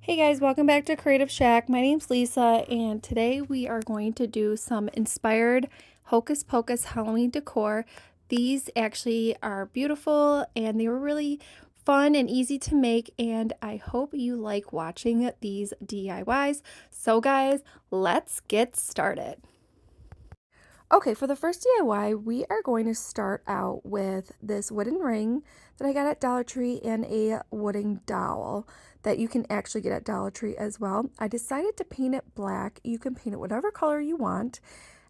Hey guys, welcome back to Creative Shack. My name's Lisa, and today we are going to do some inspired Hocus Pocus Halloween decor. These actually are beautiful and they were really fun and easy to make, and I hope you like watching these DIYs. So guys, let's get started. Okay, for the first DIY, we are going to start out with this wooden ring that I got at Dollar Tree and a wooden dowel that you can actually get at Dollar Tree as well. I decided to paint it black. You can paint it whatever color you want.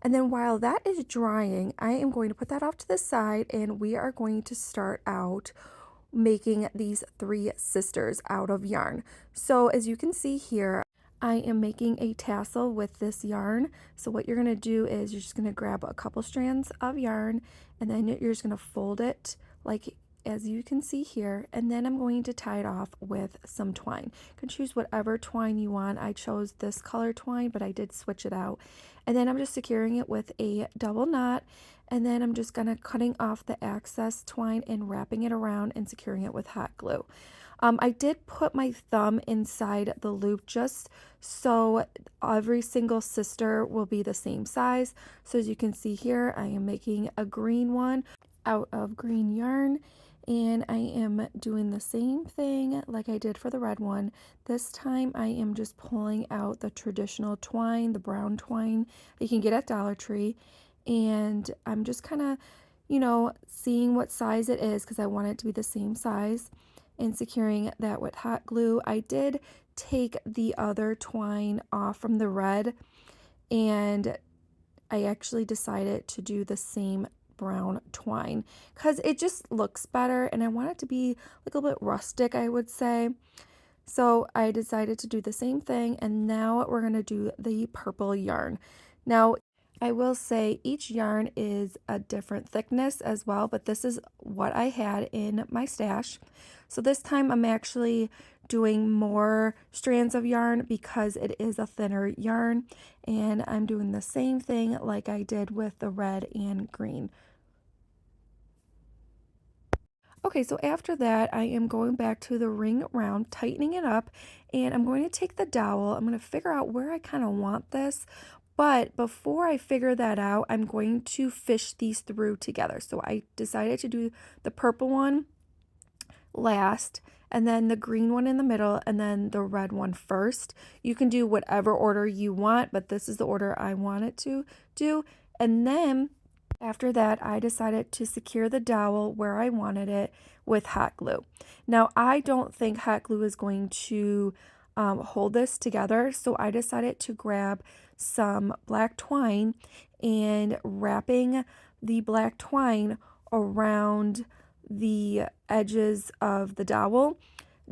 And then while that is drying, I am going to put that off to the side, and we are going to start out making these three sisters out of yarn. So as you can see here, I am making a tassel with this yarn. So what you're going to do is you're just going to grab a couple strands of yarn, and then you're just going to fold it like as you can see here, and then I'm going to tie it off with some twine. You can choose whatever twine you want. I chose this color twine, but I did switch it out. And then I'm just securing it with a double knot, and then I'm just going to cutting off the excess twine and wrapping it around and securing it with hot glue. I did put my thumb inside the loop just so every single sister will be the same size. So as you can see here, I am making a green one out of green yarn, and I am doing the same thing like I did for the red one. This time I am just pulling out the traditional twine, the brown twine you can get at Dollar Tree, and I'm just kind of, seeing what size it is because I want it to be the same size, and securing that with hot glue. I did take the other twine off from the red, and I actually decided to do the same brown twine because it just looks better, and I want it to be like a little bit rustic, I would say. So I decided to do the same thing, and now we're going to do the purple yarn. Now I will say each yarn is a different thickness as well, but this is what I had in my stash. So this time I'm actually doing more strands of yarn because it is a thinner yarn, and I'm doing the same thing like I did with the red and green. Okay, so after that, I am going back to the ring round, tightening it up, and I'm going to take the dowel. I'm going to figure out where I kind of want this, but before I figure that out, I'm going to fish these through together. So I decided to do the purple one last, and then the green one in the middle, and then the red one first. You can do whatever order you want, but this is the order I wanted to do. And then after that, I decided to secure the dowel where I wanted it with hot glue. Now, I don't think hot glue is going to hold this together, so I decided to grab some black twine and wrapping the black twine around the edges of the dowel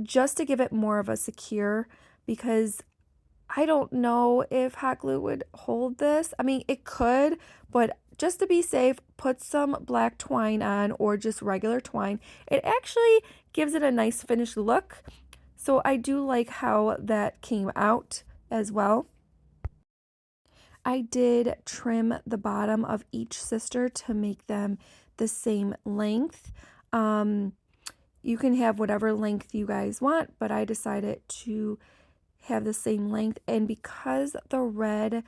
just to give it more of a secure, because I don't know if hot glue would hold this. I mean, it could, but just to be safe, put some black twine on or just regular twine. It actually gives it a nice finished look. So I do like how that came out as well. I did trim the bottom of each sister to make them the same length. You can have whatever length you guys want, but I decided to have the same length, and because the red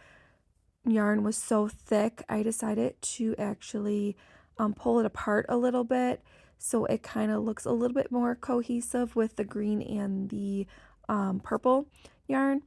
yarn was so thick, I decided to actually pull it apart a little bit so it kind of looks a little bit more cohesive with the green and the purple yarn.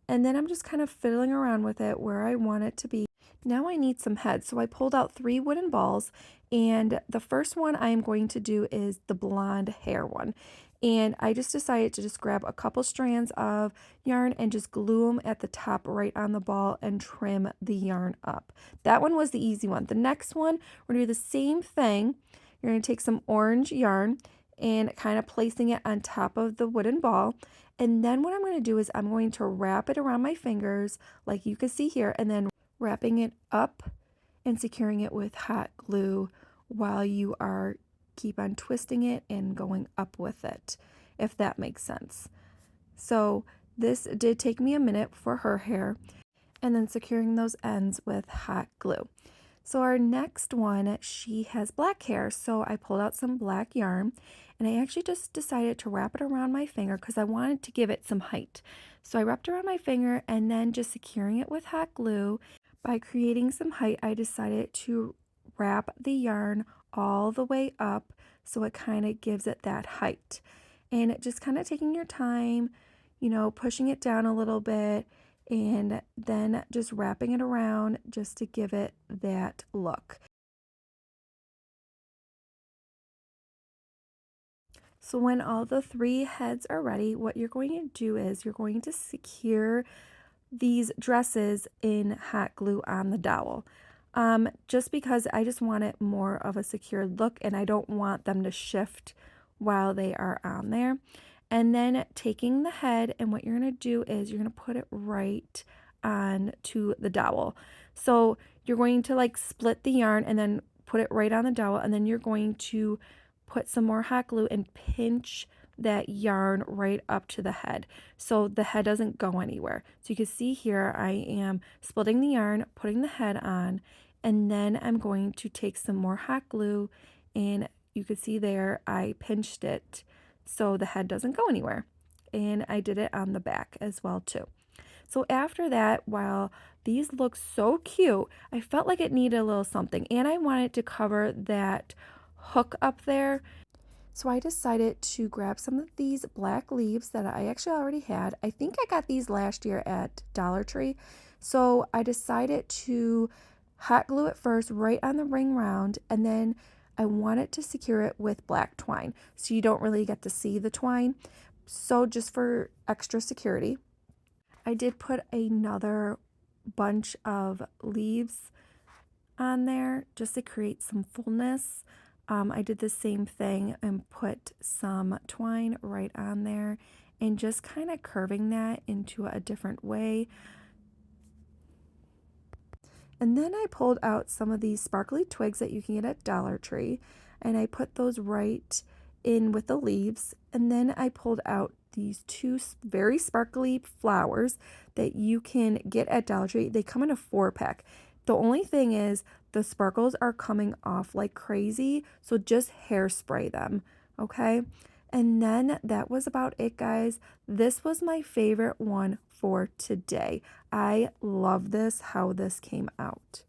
And then I'm just kind of fiddling around with it where I want it to be. Now I need some heads, so I pulled out 3 wooden balls, and the first one I am going to do is the blonde hair one. And I just decided to just grab a couple strands of yarn and just glue them at the top right on the ball and trim the yarn up. That one was the easy one. The next one, we're going to do the same thing. You're going to take some orange yarn and kind of placing it on top of the wooden ball. And then what I'm going to do is I'm going to wrap it around my fingers like you can see here, and then wrapping it up and securing it with hot glue while you are keep on twisting it and going up with it, if that makes sense. So this did take me a minute for her hair, and then securing those ends with hot glue. So our next one, she has black hair. So I pulled out some black yarn and I actually just decided to wrap it around my finger because I wanted to give it some height. So I wrapped around my finger and then just securing it with hot glue. By creating some height, I decided to wrap the yarn all the way up so it kind of gives it that height. And just kind of taking your time, pushing it down a little bit and then just wrapping it around just to give it that look. So when all the 3 heads are ready, what you're going to do is you're going to secure these dresses in hot glue on the dowel. Just because I just want it more of a secured look and I don't want them to shift while they are on there. And then taking the head, and what you're going to do is you're going to put it right on to the dowel. So you're going to like split the yarn and then put it right on the dowel, and then you're going to put some more hot glue and pinch that yarn right up to the head so the head doesn't go anywhere. So you can see here I am splitting the yarn, putting the head on, and then I'm going to take some more hot glue, and you can see there I pinched it so the head doesn't go anywhere. And I did it on the back as well too. So after that, while these look so cute, I felt like it needed a little something, and I wanted to cover that hook up there. So I decided to grab some of these black leaves that I actually already had. I think I got these last year at Dollar Tree. So I decided to hot glue it first right on the ring round, and then I wanted to secure it with black twine so you don't really get to see the twine. So just for extra security, I did put another bunch of leaves on there just to create some fullness. I did the same thing and put some twine right on there and just kind of curving that into a different way. And then I pulled out some of these sparkly twigs that you can get at Dollar Tree, and I put those right in with the leaves. And then I pulled out these 2 very sparkly flowers that you can get at Dollar Tree. They come in a 4-pack. The only thing is the sparkles are coming off like crazy, so just hairspray them, okay? And then that was about it, guys. This was my favorite one for today. I love this, how this came out.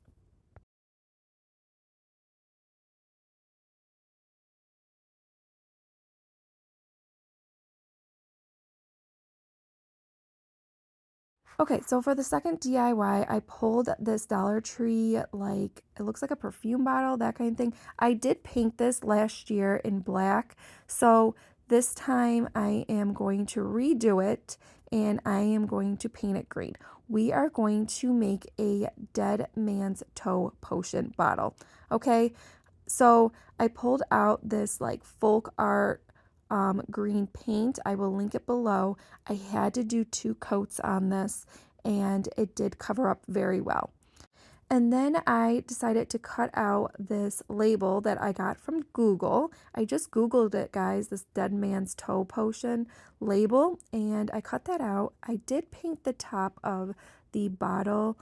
Okay, so for the second DIY, I pulled this Dollar Tree, like, it looks like a perfume bottle, that kind of thing. I did paint this last year in black, so this time I am going to redo it and I am going to paint it green. We are going to make a dead man's toe potion bottle, okay? So I pulled out this like folk art green paint. I will link it below. I had to do 2 coats on this and it did cover up very well. And then I decided to cut out this label that I got from Google. I just Googled it, guys, this Dead Man's Toe Potion label, and I cut that out. I did paint the top of the bottle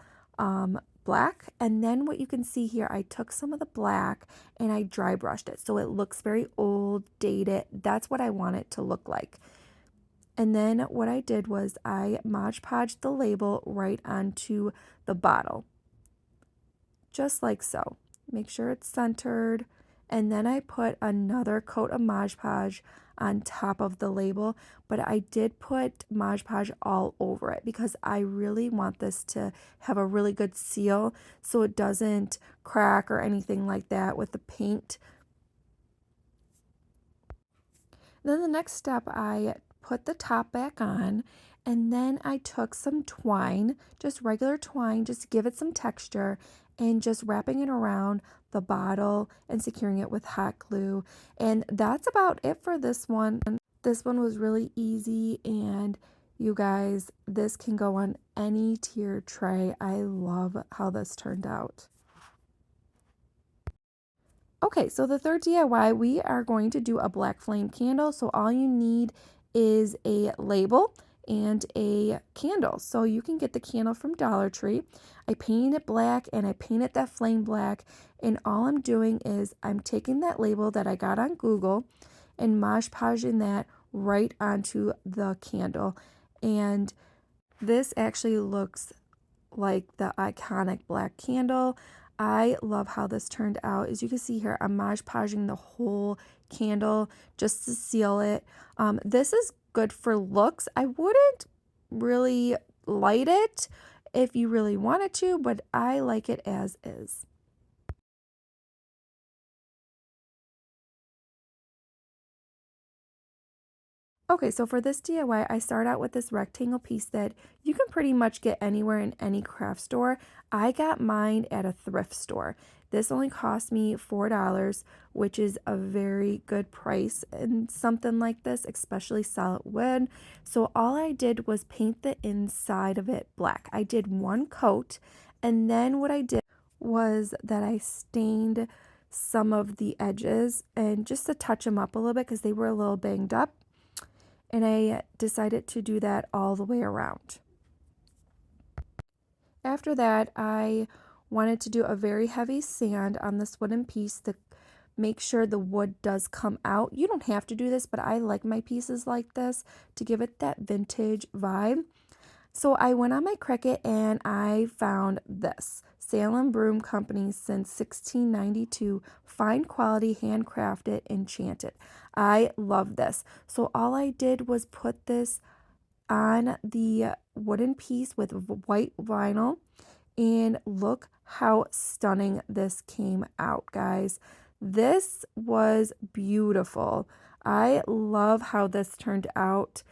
black, and then what you can see here, I took some of the black and I dry brushed it so it looks very old, dated. That's what I want it to look like. And then what I did was I Mod Podged the label right onto the bottle, just like so. Make sure it's centered. And then I put another coat of Mod Podge on top of the label, but I did put Mod Podge all over it because I really want this to have a really good seal so it doesn't crack or anything like that with the paint. Then the next step, I put the top back on, and then I took some twine, just regular twine, just to give it some texture, and just wrapping it around the bottle and securing it with hot glue. And that's about it for this one. This one was really easy, and you guys, this can go on any tier tray. I love how this turned out. Okay, so the third DIY, we are going to do a black flame candle. So all you need is a label and a candle. So you can get the candle from Dollar Tree. I painted it black and I painted that flame black, and all I'm doing is I'm taking that label that I got on Google and Mod Podging that right onto the candle. And this actually looks like the iconic black candle. I love how this turned out. As you can see here, I'm Mod Podging the whole candle just to seal it. This is good for looks. I wouldn't really light it if you really wanted to, but I like it as is. Okay, so for this DIY, I start out with this rectangle piece that you can pretty much get anywhere in any craft store. I got mine at a thrift store. This only cost me $4, which is a very good price in something like this, especially solid wood. So all I did was paint the inside of it black. I did one coat, and then what I did was that I stained some of the edges and just to touch them up a little bit because they were a little banged up. And I decided to do that all the way around. After that, I wanted to do a very heavy sand on this wooden piece to make sure the wood does come out. You don't have to do this, but I like my pieces like this to give it that vintage vibe. So I went on my Cricut and I found this. Salem Broom Company since 1692, fine quality, handcrafted, enchanted. I love this. So all I did was put this on the wooden piece with white vinyl, and look how stunning this came out, guys. This was beautiful. I love how this turned out.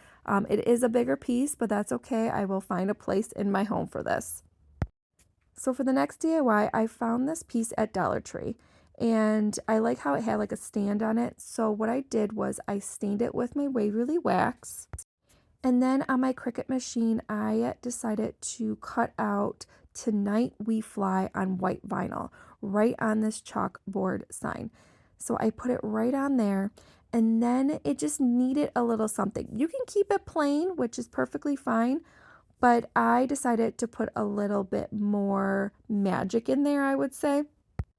It is a bigger piece, but that's okay. I will find a place in my home for this. So for the next DIY, I found this piece at Dollar Tree, and I like how it had like a stand on it. So what I did was I stained it with my Waverly wax, and then on my Cricut machine, I decided to cut out "Tonight We Fly" on white vinyl, right on this chalkboard sign. So I put it right on there, and then it just needed a little something. You can keep it plain, which is perfectly fine, but I decided to put a little bit more magic in there, I would say.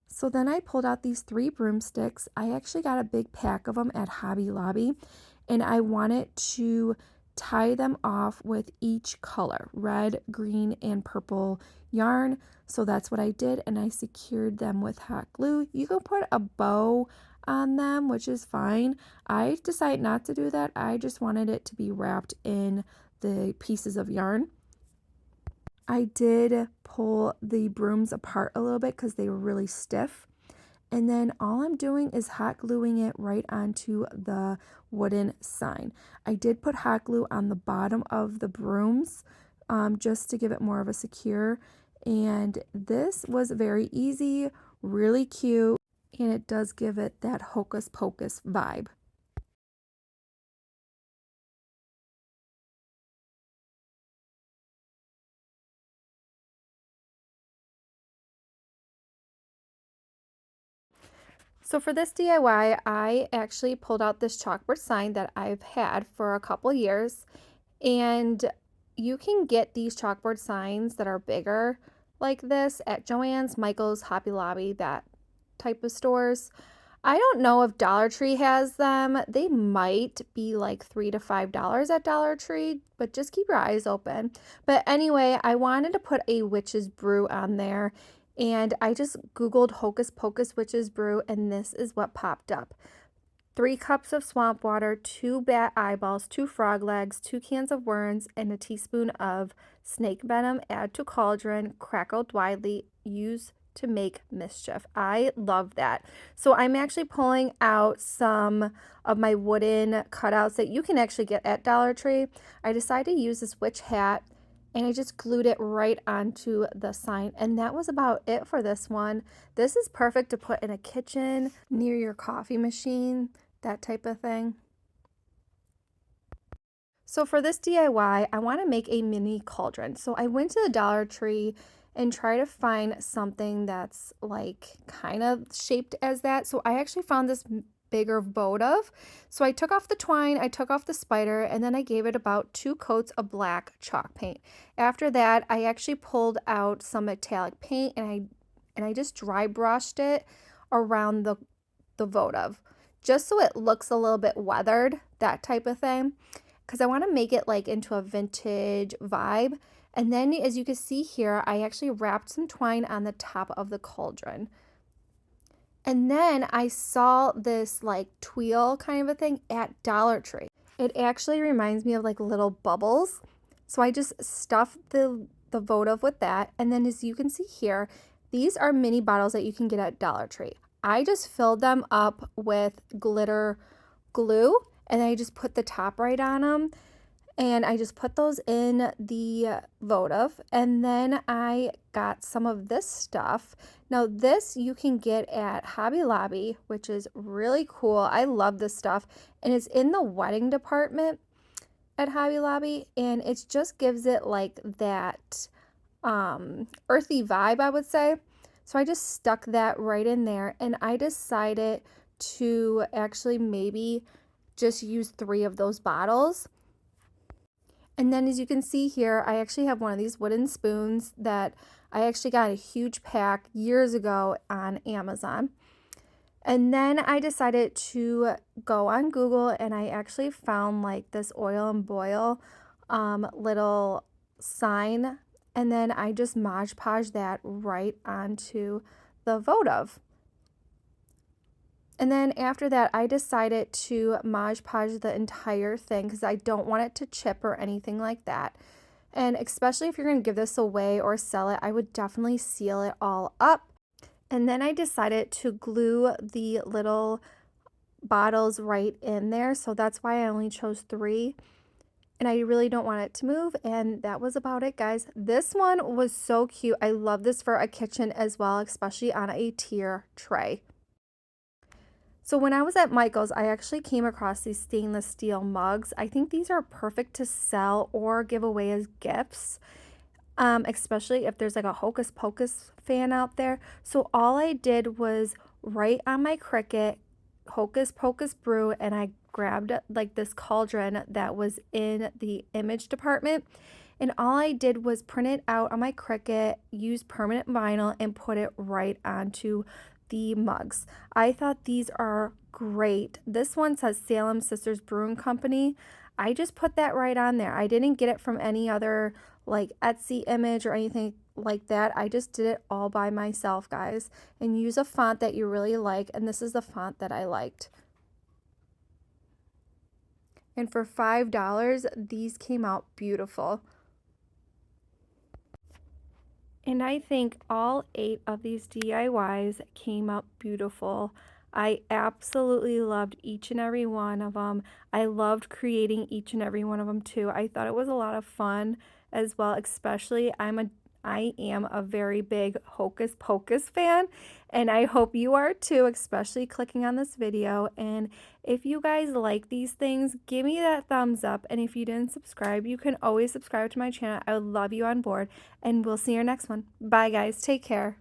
So then I pulled out these 3 broomsticks. I actually got a big pack of them at Hobby Lobby, and I wanted to tie them off with each color, red, green, and purple yarn. So that's what I did, and I secured them with hot glue. You can put a bow on them, which is fine. I decided not to do that. I just wanted it to be wrapped in the pieces of yarn. I did pull the brooms apart a little bit because they were really stiff. And then all I'm doing is hot gluing it right onto the wooden sign. I did put hot glue on the bottom of the brooms just to give it more of a secure. And this was very easy, really cute, and it does give it that Hocus Pocus vibe. So for this DIY, I actually pulled out this chalkboard sign that I've had for a couple years, and you can get these chalkboard signs that are bigger like this at Joann's, Michael's, Hobby Lobby, that type of stores. I don't know if Dollar Tree has them. They might be like $3 to $5 at Dollar Tree, but just keep your eyes open. But anyway, I wanted to put a witch's brew on there, and I just Googled Hocus Pocus witch's brew, and this is what popped up. 3 cups of swamp water, 2 bat eyeballs, 2 frog legs, 2 cans of worms, and a teaspoon of snake venom. Add to cauldron, crackled widely, use to make mischief. I love that. So I'm actually pulling out some of my wooden cutouts that you can actually get at Dollar Tree. I decided to use this witch hat, and I just glued it right onto the sign, and that was about it for this one. This is perfect to put in a kitchen, near your coffee machine, that type of thing. So for this DIY, I want to make a mini cauldron. So I went to the Dollar Tree and try to find something that's like kind of shaped as that. So I actually found this bigger votive. So I took off the twine, I took off the spider, and then I gave it about 2 coats of black chalk paint. After that, I actually pulled out some metallic paint and I just dry brushed it around the votive, just so it looks a little bit weathered, that type of thing, because I want to make it like into a vintage vibe. And then as you can see here, I actually wrapped some twine on the top of the cauldron. And then I saw this like twill kind of a thing at Dollar Tree. It actually reminds me of like little bubbles. So I just stuffed the votive with that. And then as you can see here, these are mini bottles that you can get at Dollar Tree. I just filled them up with glitter glue and I just put the top right on them. And I just put those in the votive, and then I got some of this stuff. Now this you can get at Hobby Lobby, which is really cool. I love this stuff, and it's in the wedding department at Hobby Lobby, and it just gives it like that earthy vibe, I would say. So I just stuck that right in there, and I decided to actually maybe just use 3 of those bottles. And then as you can see here, I actually have one of these wooden spoons that I actually got a huge pack years ago on Amazon. And then I decided to go on Google and I actually found like this oil and boil little sign. And then I just Mod Podge that right onto the votive. And then after that, I decided to Mod Podge the entire thing because I don't want it to chip or anything like that. And especially if you're going to give this away or sell it, I would definitely seal it all up. And then I decided to glue the little bottles right in there. So that's why I only chose 3. And I really don't want it to move. And that was about it, guys. This one was so cute. I love this for a kitchen as well, especially on a tier tray. So when I was at Michael's, I actually came across these stainless steel mugs. I think these are perfect to sell or give away as gifts, especially if there's like a Hocus Pocus fan out there. So all I did was write on my Cricut, Hocus Pocus Brew, and I grabbed like this cauldron that was in the image department. And all I did was print it out on my Cricut, use permanent vinyl, and put it right onto the mugs. I thought these are great. This one says Salem Broom Co. I just put that right on there. I didn't get it from any other like Etsy image or anything like that. I just did it all by myself, guys. And use a font that you really like, and this is the font that I liked. And for $5, these came out beautiful. And I think all 8 of these DIYs came out beautiful. I absolutely loved each and every one of them. I loved creating each and every one of them too. I thought it was a lot of fun as well, especially I am a very big Hocus Pocus fan, and I hope you are too, especially clicking on this video. And if you guys like these things, give me that thumbs up, and if you didn't subscribe, you can always subscribe to my channel. I would love you on board, and we'll see you next one. Bye guys, take care.